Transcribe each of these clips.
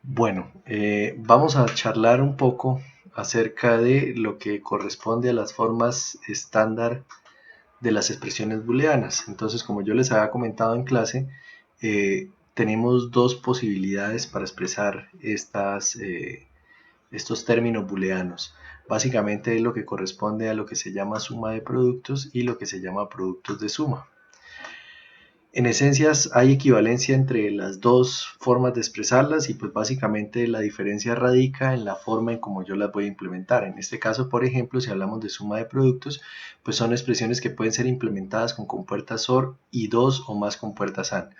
Bueno, vamos a charlar un poco acerca de lo que corresponde a las formas estándar de las expresiones booleanas. Entonces, como yo les había comentado en clase, tenemos dos posibilidades para expresar estos términos booleanos. Básicamente es lo que corresponde a lo que se llama suma de productos y lo que se llama productos de suma. En esencias hay equivalencia entre las dos formas de expresarlas y pues básicamente la diferencia radica en la forma en cómo yo las voy a implementar. En este caso, por ejemplo, si hablamos de suma de productos, pues son expresiones que pueden ser implementadas con compuertas OR y dos o más compuertas AND.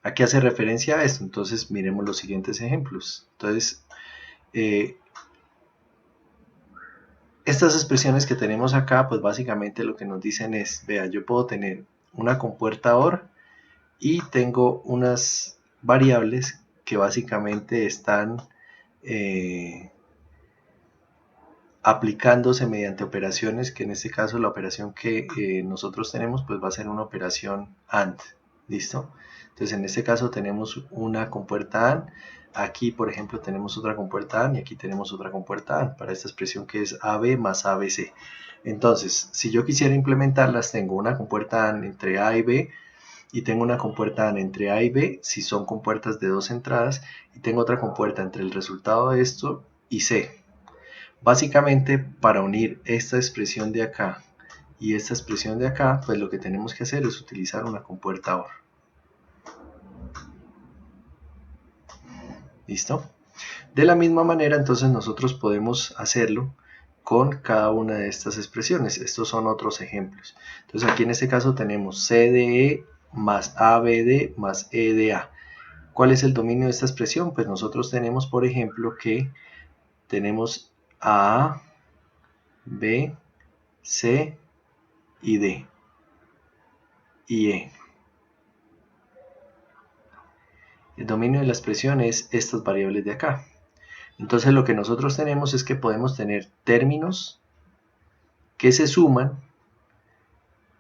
¿A qué hace referencia a esto? Entonces miremos los siguientes ejemplos. Entonces, estas expresiones que tenemos acá, pues básicamente lo que nos dicen es, vea, yo puedo tener una compuerta OR y tengo unas variables que básicamente están aplicándose mediante operaciones, que en este caso la operación que nosotros tenemos pues va a ser una operación AND, ¿listo? Entonces en este caso tenemos una compuerta AND, aquí por ejemplo tenemos otra compuerta AND y aquí tenemos otra compuerta AND para esta expresión que es AB más ABC. Entonces, si yo quisiera implementarlas, tengo una compuerta AND entre A y B, y tengo una compuerta AND entre A y B si son compuertas de dos entradas, y tengo otra compuerta entre el resultado de esto y C. Básicamente, para unir esta expresión de acá y esta expresión de acá, pues lo que tenemos que hacer es utilizar una compuerta OR. ¿Listo? De la misma manera, entonces nosotros podemos hacerlo con cada una de estas expresiones. Estos son otros ejemplos. Entonces aquí en este caso tenemos C de E más ABD más E de A. ¿Cuál es el dominio de esta expresión? Pues nosotros tenemos, por ejemplo, que tenemos A, B, C y D y E. El dominio de la expresión es estas variables de acá. Entonces lo que nosotros tenemos es que podemos tener términos que se suman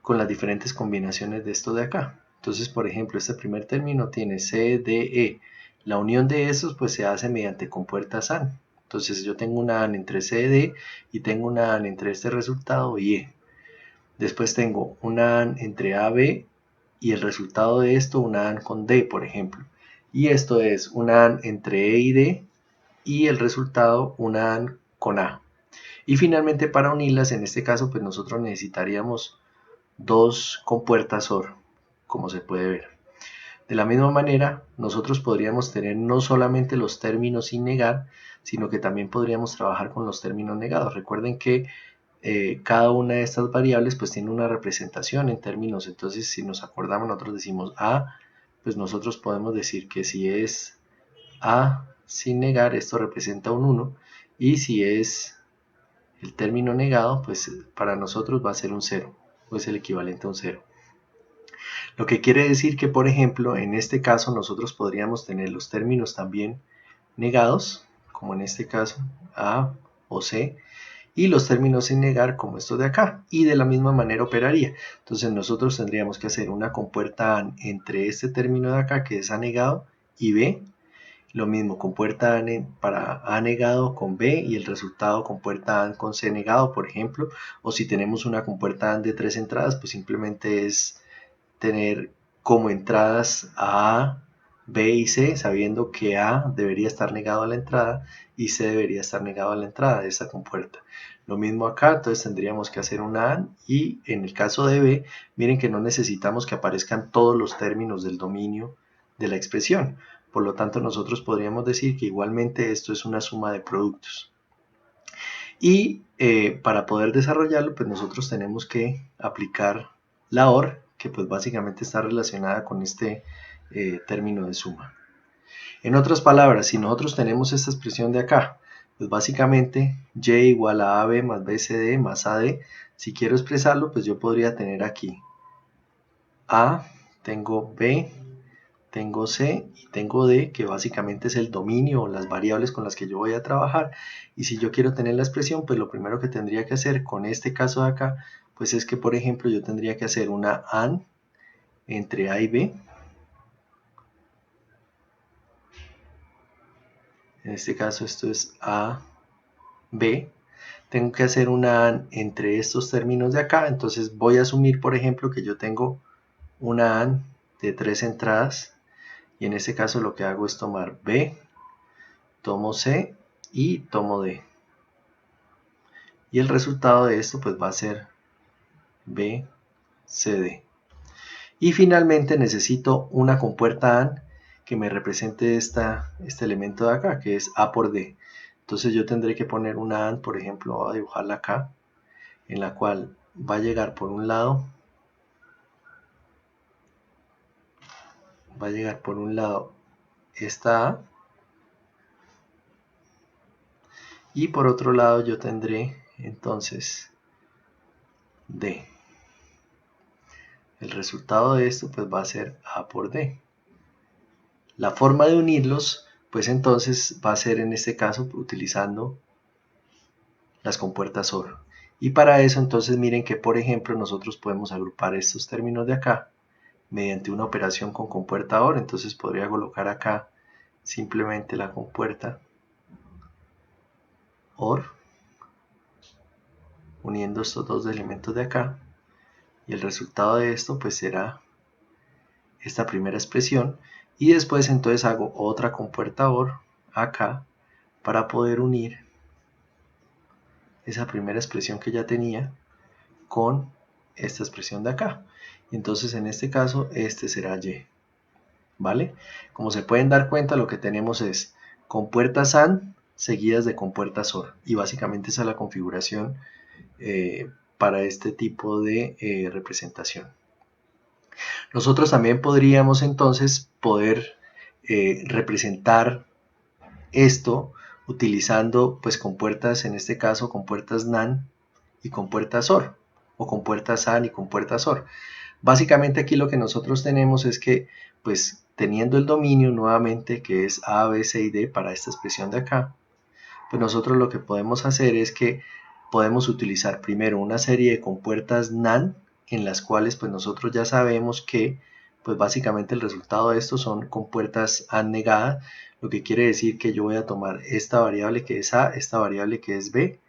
con las diferentes combinaciones de esto de acá. Entonces, por ejemplo, este primer término tiene C, D, E. La unión de esos pues se hace mediante compuertas AND. Entonces yo tengo una AND entre C, D y tengo una AND entre este resultado y E. Después tengo una AND entre A, B y el resultado de esto una AND con D, por ejemplo. Y esto es una AND entre E y D y el resultado una AND con A. Y finalmente para unirlas, en este caso, pues nosotros necesitaríamos dos compuertas OR, como se puede ver. De la misma manera, nosotros podríamos tener no solamente los términos sin negar, sino que también podríamos trabajar con los términos negados. Recuerden que cada una de estas variables pues tiene una representación en términos. Entonces, si nos acordamos, nosotros decimos A, pues nosotros podemos decir que si es A sin negar, esto representa un 1, y si es el término negado, pues para nosotros va a ser un 0, o es el equivalente a un 0. Lo que quiere decir que, por ejemplo, en este caso nosotros podríamos tener los términos también negados, como en este caso A o C, y los términos sin negar como estos de acá, y de la misma manera operaría. Entonces nosotros tendríamos que hacer una compuerta AND entre este término de acá, que es A negado, y B. Lo mismo, compuerta AND para A negado con B y el resultado compuerta AND con C negado, por ejemplo. O si tenemos una compuerta AND de 3 entradas, pues simplemente es tener como entradas a B y C, sabiendo que A debería estar negado a la entrada y C debería estar negado a la entrada de esta compuerta. Lo mismo acá, entonces tendríamos que hacer una AND, y en el caso de B, miren que no necesitamos que aparezcan todos los términos del dominio de la expresión. Por lo tanto, nosotros podríamos decir que igualmente esto es una suma de productos. Y para poder desarrollarlo, pues nosotros tenemos que aplicar la OR, que pues básicamente está relacionada con este término de suma. En otras palabras, si nosotros tenemos esta expresión de acá, pues básicamente y igual a AB más BCD más AD, si quiero expresarlo, pues yo podría tener aquí A, tengo B, tengo C y tengo D, que básicamente es el dominio o las variables con las que yo voy a trabajar. Y si yo quiero tener la expresión, pues lo primero que tendría que hacer con este caso de acá, pues es que, por ejemplo, yo tendría que hacer una AND entre A y B, en este caso esto es A, B, tengo que hacer una AND entre estos términos de acá, entonces voy a asumir, por ejemplo, que yo tengo una AND de 3 entradas, y en este caso lo que hago es tomar B, tomo C y tomo D. Y el resultado de esto pues va a ser B, C, D. Y finalmente necesito una compuerta AND que me represente este elemento de acá, que es A por D. Entonces yo tendré que poner una AND, por ejemplo, voy a dibujarla acá, en la cual va a llegar por un lado, esta A, y por otro lado yo tendré entonces D. El resultado de esto pues va a ser A por D. La forma de unirlos pues entonces va a ser en este caso utilizando las compuertas OR. Y para eso entonces miren que por ejemplo nosotros podemos agrupar estos términos de acá mediante una operación con compuerta OR. Entonces podría colocar acá simplemente la compuerta OR uniendo estos dos elementos de acá, y el resultado de esto pues será esta primera expresión, y después entonces hago otra compuerta OR acá para poder unir esa primera expresión que ya tenía con esta expresión de acá. Entonces en este caso este será Y, ¿vale? Como se pueden dar cuenta, lo que tenemos es compuertas AND seguidas de compuertas OR, y básicamente esa es la configuración para este tipo de representación. Nosotros también podríamos entonces representar esto utilizando pues compuertas, en este caso compuertas NAND y compuertas OR, o compuertas AND y compuertas OR. Básicamente aquí lo que nosotros tenemos es que pues teniendo el dominio nuevamente que es A, B, C y D para esta expresión de acá, pues nosotros lo que podemos hacer es que podemos utilizar primero una serie de compuertas NAND en las cuales pues nosotros ya sabemos que pues básicamente el resultado de esto son compuertas AND negadas, lo que quiere decir que yo voy a tomar esta variable que es A, esta variable que es B,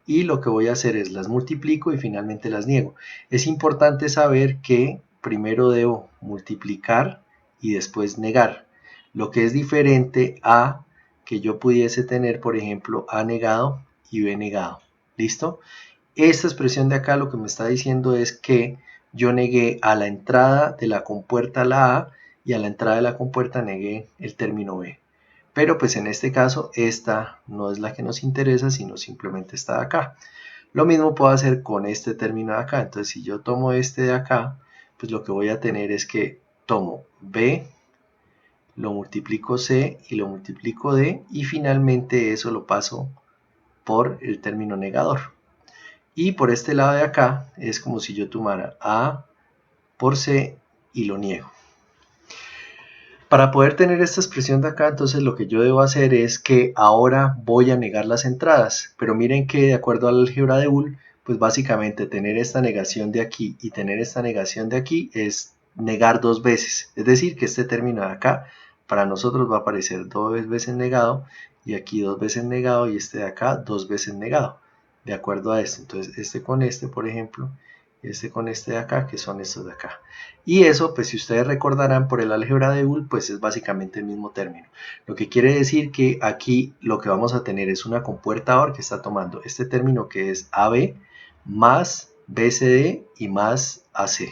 y lo que voy a hacer es las multiplico y finalmente las niego. Es importante saber que primero debo multiplicar y después negar, lo que es diferente a que yo pudiese tener, por ejemplo, A negado y B negado. ¿Listo? Esta expresión de acá lo que me está diciendo es que yo negué a la entrada de la compuerta la A y a la entrada de la compuerta negué el término B. Pero pues en este caso esta no es la que nos interesa, sino simplemente esta de acá. Lo mismo puedo hacer con este término de acá. Entonces si yo tomo este de acá, pues lo que voy a tener es que tomo B, lo multiplico C y lo multiplico D, y finalmente eso lo paso por el término negador. Y por este lado de acá es como si yo tomara A por C y lo niego. Para poder tener esta expresión de acá, entonces lo que yo debo hacer es que ahora voy a negar las entradas, pero miren que de acuerdo al álgebra de Boole, pues básicamente tener esta negación de aquí y tener esta negación de aquí es negar dos veces, es decir que este término de acá para nosotros va a aparecer dos veces negado, y aquí dos veces negado, y este de acá dos veces negado, de acuerdo a esto. Entonces este con este, por ejemplo, este con este de acá, que son estos de acá. Y eso, pues si ustedes recordarán por el álgebra de Boole, pues es básicamente el mismo término. Lo que quiere decir que aquí lo que vamos a tener es una compuerta OR que está tomando este término que es AB más BCD y más AC.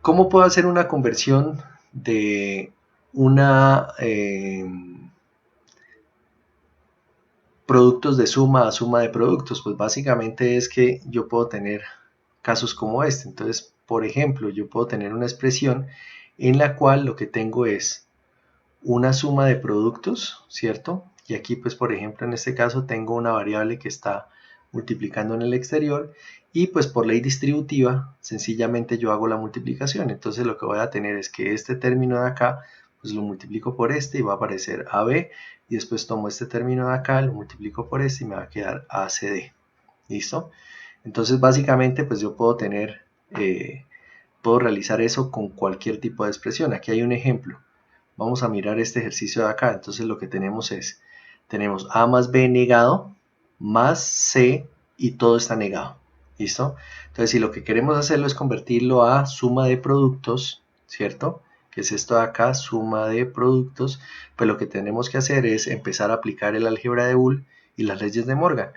¿Cómo puedo hacer una conversión de una productos de suma a suma de productos? Pues básicamente es que yo puedo tener casos como este. Entonces, por ejemplo, yo puedo tener una expresión en la cual lo que tengo es una suma de productos, ¿cierto? Y aquí, pues, por ejemplo, en este caso tengo una variable que está multiplicando en el exterior, y pues por ley distributiva, sencillamente yo hago la multiplicación. Entonces lo que voy a tener es que este término de acá, pues lo multiplico por este y va a aparecer AB, y después tomo este término de acá, lo multiplico por este y me va a quedar ACD. ¿Listo? Entonces básicamente pues yo puedo tener puedo realizar eso con cualquier tipo de expresión. Aquí hay un ejemplo. Vamos a mirar este ejercicio de acá. Entonces lo que tenemos es, tenemos a más b negado más c y todo está negado. ¿Listo? Entonces si lo que queremos hacerlo es convertirlo a suma de productos, ¿cierto? Que es esto de acá, suma de productos, pues lo que tenemos que hacer es empezar a aplicar el álgebra de Boole y las leyes de Morgan.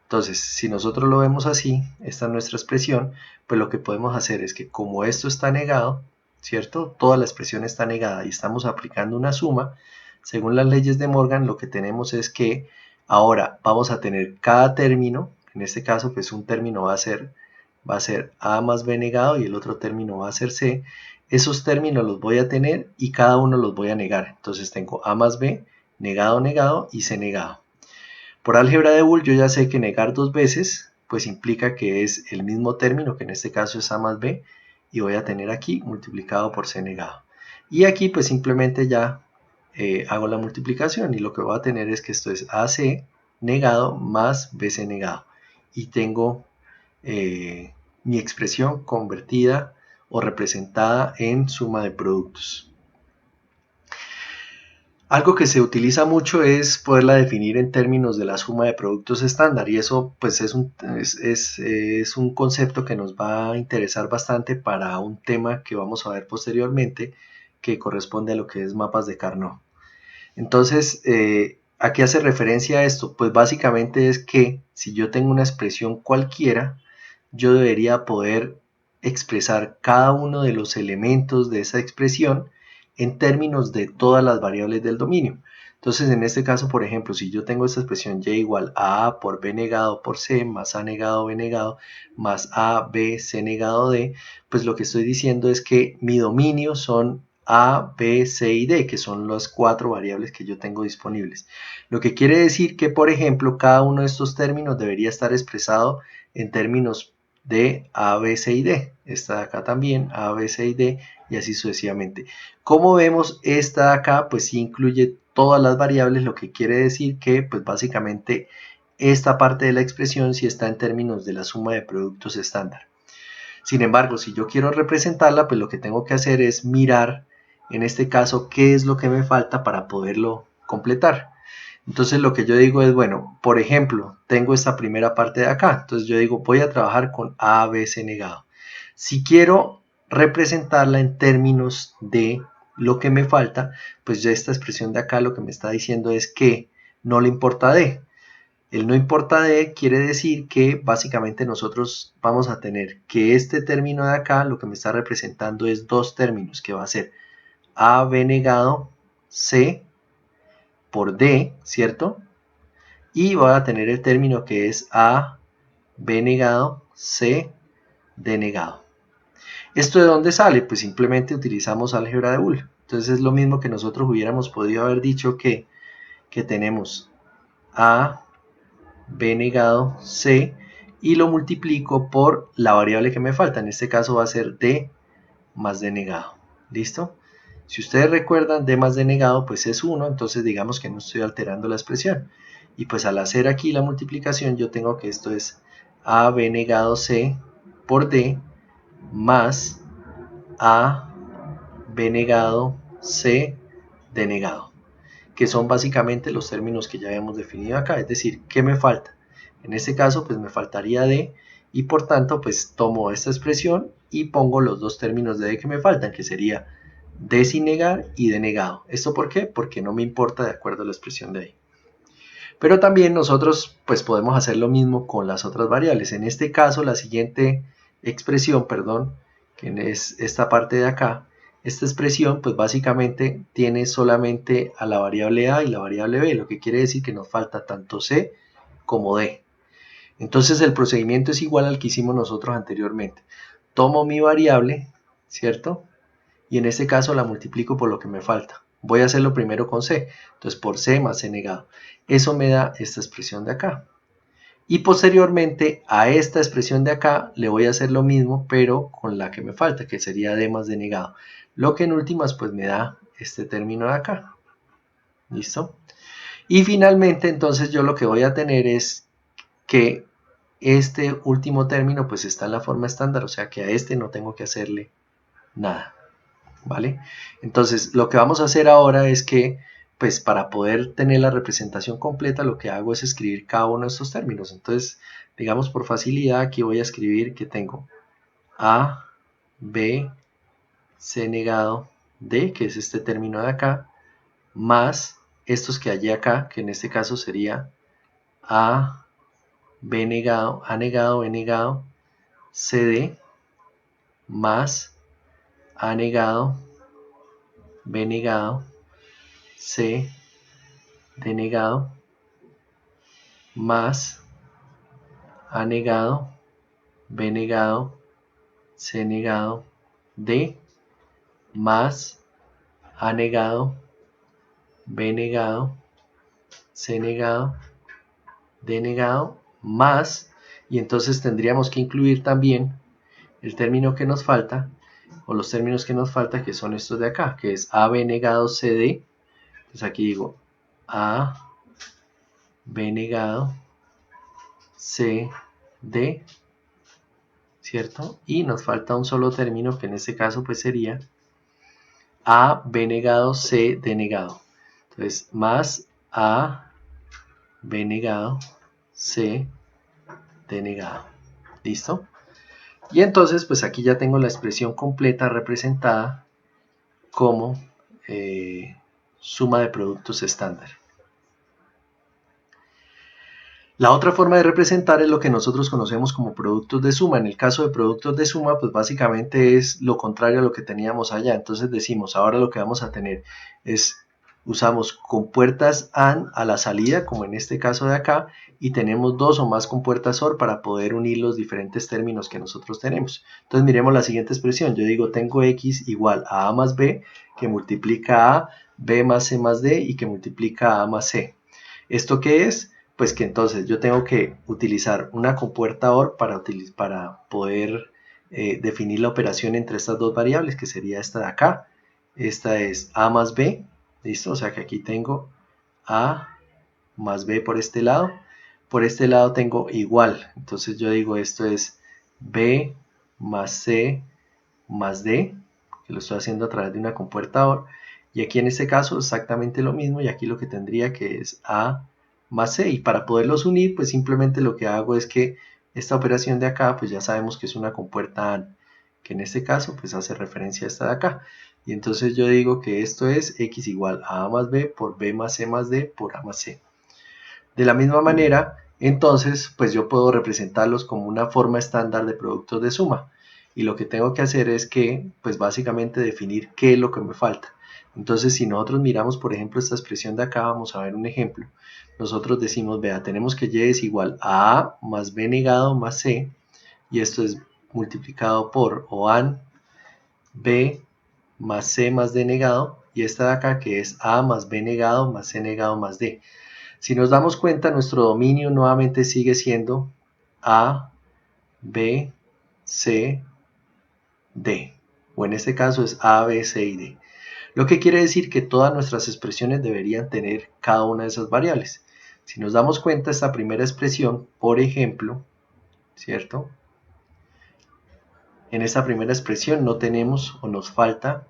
Entonces, si nosotros lo vemos así, esta es nuestra expresión, pues lo que podemos hacer es que como esto está negado, ¿cierto? Toda la expresión está negada y estamos aplicando una suma, según las leyes de Morgan, lo que tenemos es que ahora vamos a tener cada término, en este caso pues un término va a ser a más b negado y el otro término va a ser c. Esos términos los voy a tener y cada uno los voy a negar. Entonces tengo a más b, negado, negado y c negado. Por álgebra de Boole yo ya sé que negar dos veces pues implica que es el mismo término, que en este caso es a más b, y voy a tener aquí multiplicado por c negado. Y aquí pues simplemente ya hago la multiplicación y lo que voy a tener es que esto es ac negado más bc negado. Y tengo mi expresión convertida o representada en suma de productos. Algo que se utiliza mucho es poderla definir en términos de la suma de productos estándar, y eso pues es un concepto que nos va a interesar bastante para un tema que vamos a ver posteriormente, que corresponde a lo que es mapas de Carnot. Entonces, ¿a qué hace referencia esto? Pues básicamente es que si yo tengo una expresión cualquiera, yo debería poder expresar cada uno de los elementos de esa expresión en términos de todas las variables del dominio. Entonces, en este caso, por ejemplo, si yo tengo esta expresión y igual a A por B negado por C, más A negado B negado, más A, B, C negado D, pues lo que estoy diciendo es que mi dominio son A, B, C y D, que son las 4 variables que yo tengo disponibles. Lo que quiere decir que, por ejemplo, cada uno de estos términos debería estar expresado en términos de A, B, C y D. Esta de acá también, A, B, C y D, y así sucesivamente. Como vemos, esta de acá pues sí incluye todas las variables, lo que quiere decir que pues básicamente esta parte de la expresión sí está en términos de la suma de productos estándar. Sin embargo, si yo quiero representarla, pues lo que tengo que hacer es mirar, en este caso, qué es lo que me falta para poderlo completar. Entonces lo que yo digo es, bueno, por ejemplo, tengo esta primera parte de acá. Entonces yo digo, voy a trabajar con A, B, C negado. Si quiero representarla en términos de lo que me falta, pues ya esta expresión de acá lo que me está diciendo es que no le importa D. El no importa D quiere decir que básicamente nosotros vamos a tener que este término de acá lo que me está representando es dos términos, que va a ser A, B negado, C por D, ¿cierto? Y voy a tener el término que es A, B negado, C, D negado. ¿Esto de dónde sale? Pues simplemente utilizamos álgebra de Boole. Entonces es lo mismo que nosotros hubiéramos podido haber dicho que tenemos A, B negado, C, y lo multiplico por la variable que me falta. En este caso va a ser D más D negado. ¿Listo? Si ustedes recuerdan, D más D negado pues es 1, entonces digamos que no estoy alterando la expresión. Y pues al hacer aquí la multiplicación yo tengo que esto es A, B negado, C por D más A, B negado, C, D negado, que son básicamente los términos que ya habíamos definido acá. Es decir, ¿qué me falta? En este caso pues me faltaría D, y por tanto pues tomo esta expresión y pongo los dos términos de D que me faltan, que sería D sin negar y D negado. ¿Esto por qué? Porque no me importa de acuerdo a la expresión de ahí. Pero también nosotros pues podemos hacer lo mismo con las otras variables. En este caso la siguiente expresión, perdón, que es esta parte de acá, esta expresión pues básicamente tiene solamente a la variable A y la variable B, lo que quiere decir que nos falta tanto C como D. Entonces el procedimiento es igual al que hicimos nosotros anteriormente. Tomo mi variable, ¿cierto? Y en este caso la multiplico por lo que me falta. Voy a hacerlo primero con C, entonces por C más C negado. Eso me da esta expresión de acá. Y posteriormente a esta expresión de acá le voy a hacer lo mismo, pero con la que me falta, que sería D más D negado. Lo que en últimas pues me da este término de acá. ¿Listo? Y finalmente entonces yo lo que voy a tener es que este último término pues está en la forma estándar, o sea que a este no tengo que hacerle nada, ¿vale? Entonces lo que vamos a hacer ahora es que pues para poder tener la representación completa lo que hago es escribir cada uno de estos términos. Entonces digamos por facilidad aquí voy a escribir que tengo A, B, C negado, D, que es este término de acá, más estos que hay acá, que en este caso sería A, B negado, A negado, B negado, CD, más A negado, B negado, C, D negado, más A negado, B negado, C negado, D, más A negado, B negado, C negado, D negado, más, y entonces tendríamos que incluir también el término que nos falta, o los términos que nos falta, que son estos de acá, que es AB negado CD. Entonces aquí digo A, B negado, C, D, ¿cierto? Y nos falta un solo término, que en este caso pues sería A, B negado, C, D negado. Entonces, más A, B negado, C, D negado. ¿Listo? Y entonces, pues aquí ya tengo la expresión completa representada como suma de productos estándar. La otra forma de representar es lo que nosotros conocemos como productos de suma. En el caso de productos de suma, pues básicamente es lo contrario a lo que teníamos allá. Entonces decimos, ahora lo que vamos a tener es, usamos compuertas AND a la salida, como en este caso de acá, y tenemos dos o más compuertas OR para poder unir los diferentes términos que nosotros tenemos. Entonces miremos la siguiente expresión. Yo digo, tengo X igual a más B, que multiplica A, B más C más D, y que multiplica A más C. ¿Esto qué es? Pues que entonces yo tengo que utilizar una compuerta OR para poder definir la operación entre estas dos variables, que sería esta de acá. Esta es A más B, ¿listo? O sea que aquí tengo A más B por este lado. Por este lado tengo igual, entonces yo digo esto es B más C más D, que lo estoy haciendo a través de una compuerta OR. Y aquí en este caso exactamente lo mismo, y aquí lo que tendría que es A más C, y para poderlos unir pues simplemente lo que hago es que esta operación de acá pues ya sabemos que es una compuerta AND, que en este caso pues hace referencia a esta de acá, y entonces yo digo que esto es X igual a A más B por B más C más D por A más C. De la misma manera, entonces pues yo puedo representarlos como una forma estándar de productos de suma, y lo que tengo que hacer es que pues básicamente definir qué es lo que me falta. Entonces si nosotros miramos por ejemplo esta expresión de acá, vamos a ver un ejemplo. Nosotros decimos, vea, tenemos que Y es igual a A más B negado más C, y esto es multiplicado por o AND B más C más D negado, y esta de acá que es A más B negado más C negado más D. Si nos damos cuenta, nuestro dominio nuevamente sigue siendo A, B, C, D, o en este caso es A, B, C y D. Lo que quiere decir que todas nuestras expresiones deberían tener cada una de esas variables. Si nos damos cuenta, esta primera expresión, por ejemplo, ¿cierto? En esta primera expresión no tenemos o nos falta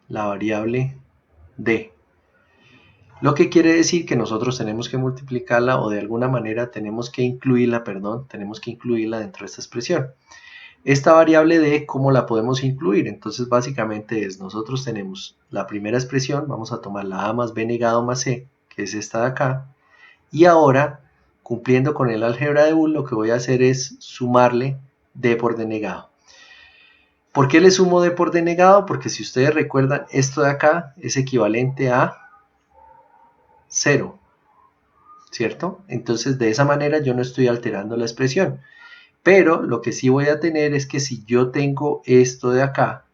la variable D. Lo que quiere decir que nosotros tenemos que multiplicarla, o de alguna manera tenemos que incluirla dentro de esta expresión. Esta variable D, ¿cómo la podemos incluir? Entonces básicamente es, nosotros tenemos la primera expresión, vamos a tomar la A más B negado más C, que es esta de acá, y ahora, cumpliendo con el álgebra de Boole, lo que voy a hacer es sumarle D por D negado. ¿Por qué le sumo D por D negado? Porque si ustedes recuerdan, esto de acá es equivalente a 0, ¿cierto? Entonces de esa manera yo no estoy alterando la expresión. Pero lo que sí voy a tener es que si yo tengo esto de acá,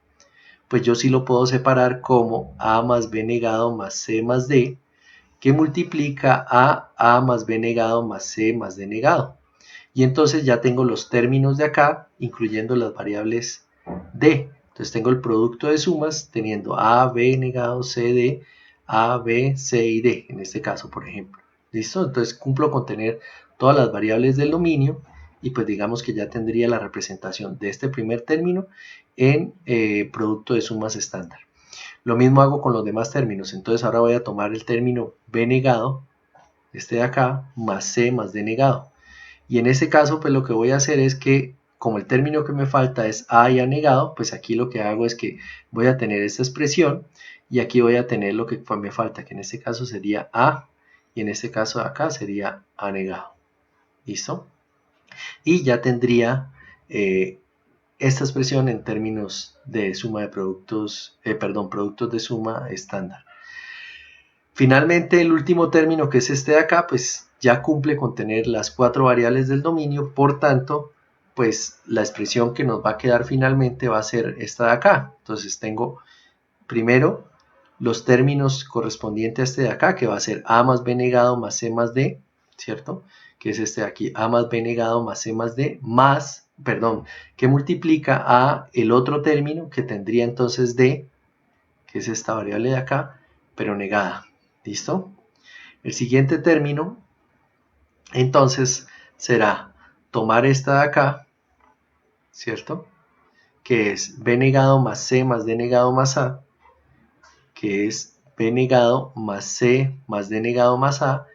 pues yo sí lo puedo separar como A más B negado más C más D, que multiplica a más B negado más C más D negado. Y entonces ya tengo los términos de acá, incluyendo las variables D. Entonces tengo el producto de sumas teniendo A, B negado, C, D, A, B, C y D, en este caso, por ejemplo. ¿Listo? Entonces cumplo con tener todas las variables del dominio y pues digamos que ya tendría la representación de este primer término en producto de sumas estándar. Lo mismo hago con los demás términos, entonces ahora voy a tomar el término b negado, este de acá, más c más d negado. Y en este caso pues lo que voy a hacer es que como el término que me falta es a y a negado, pues aquí lo que hago es que voy a tener esta expresión y aquí voy a tener lo que me falta, que en este caso sería a y en este caso de acá sería a negado. ¿Listo? Y ya tendría esta expresión en términos de suma de productos, productos de suma estándar. Finalmente, el último término, que es este de acá, pues ya cumple con tener las 4 variables del dominio, por tanto, pues la expresión que nos va a quedar finalmente va a ser esta de acá. Entonces tengo primero los términos correspondientes a este de acá, que va a ser a más b negado más c más d, ¿cierto? Que es este de aquí, a más b negado más c más d, más, perdón, que multiplica a el otro término que tendría entonces d, que es esta variable de acá, pero negada. ¿Listo? El siguiente término, entonces, será tomar esta de acá, ¿cierto? Que es b negado más c más d negado más a, que es b negado más c más d negado más a,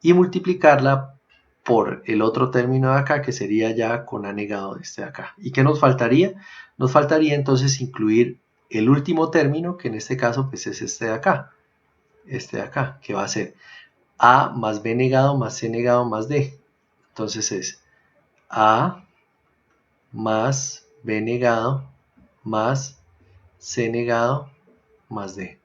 y multiplicarla por el otro término de acá, que sería ya con a negado de este de acá. ¿Y qué nos faltaría? Nos faltaría entonces incluir el último término, que en este caso pues es este de acá, que va a ser a más b negado más c negado más d. Entonces es a más b negado más c negado más d.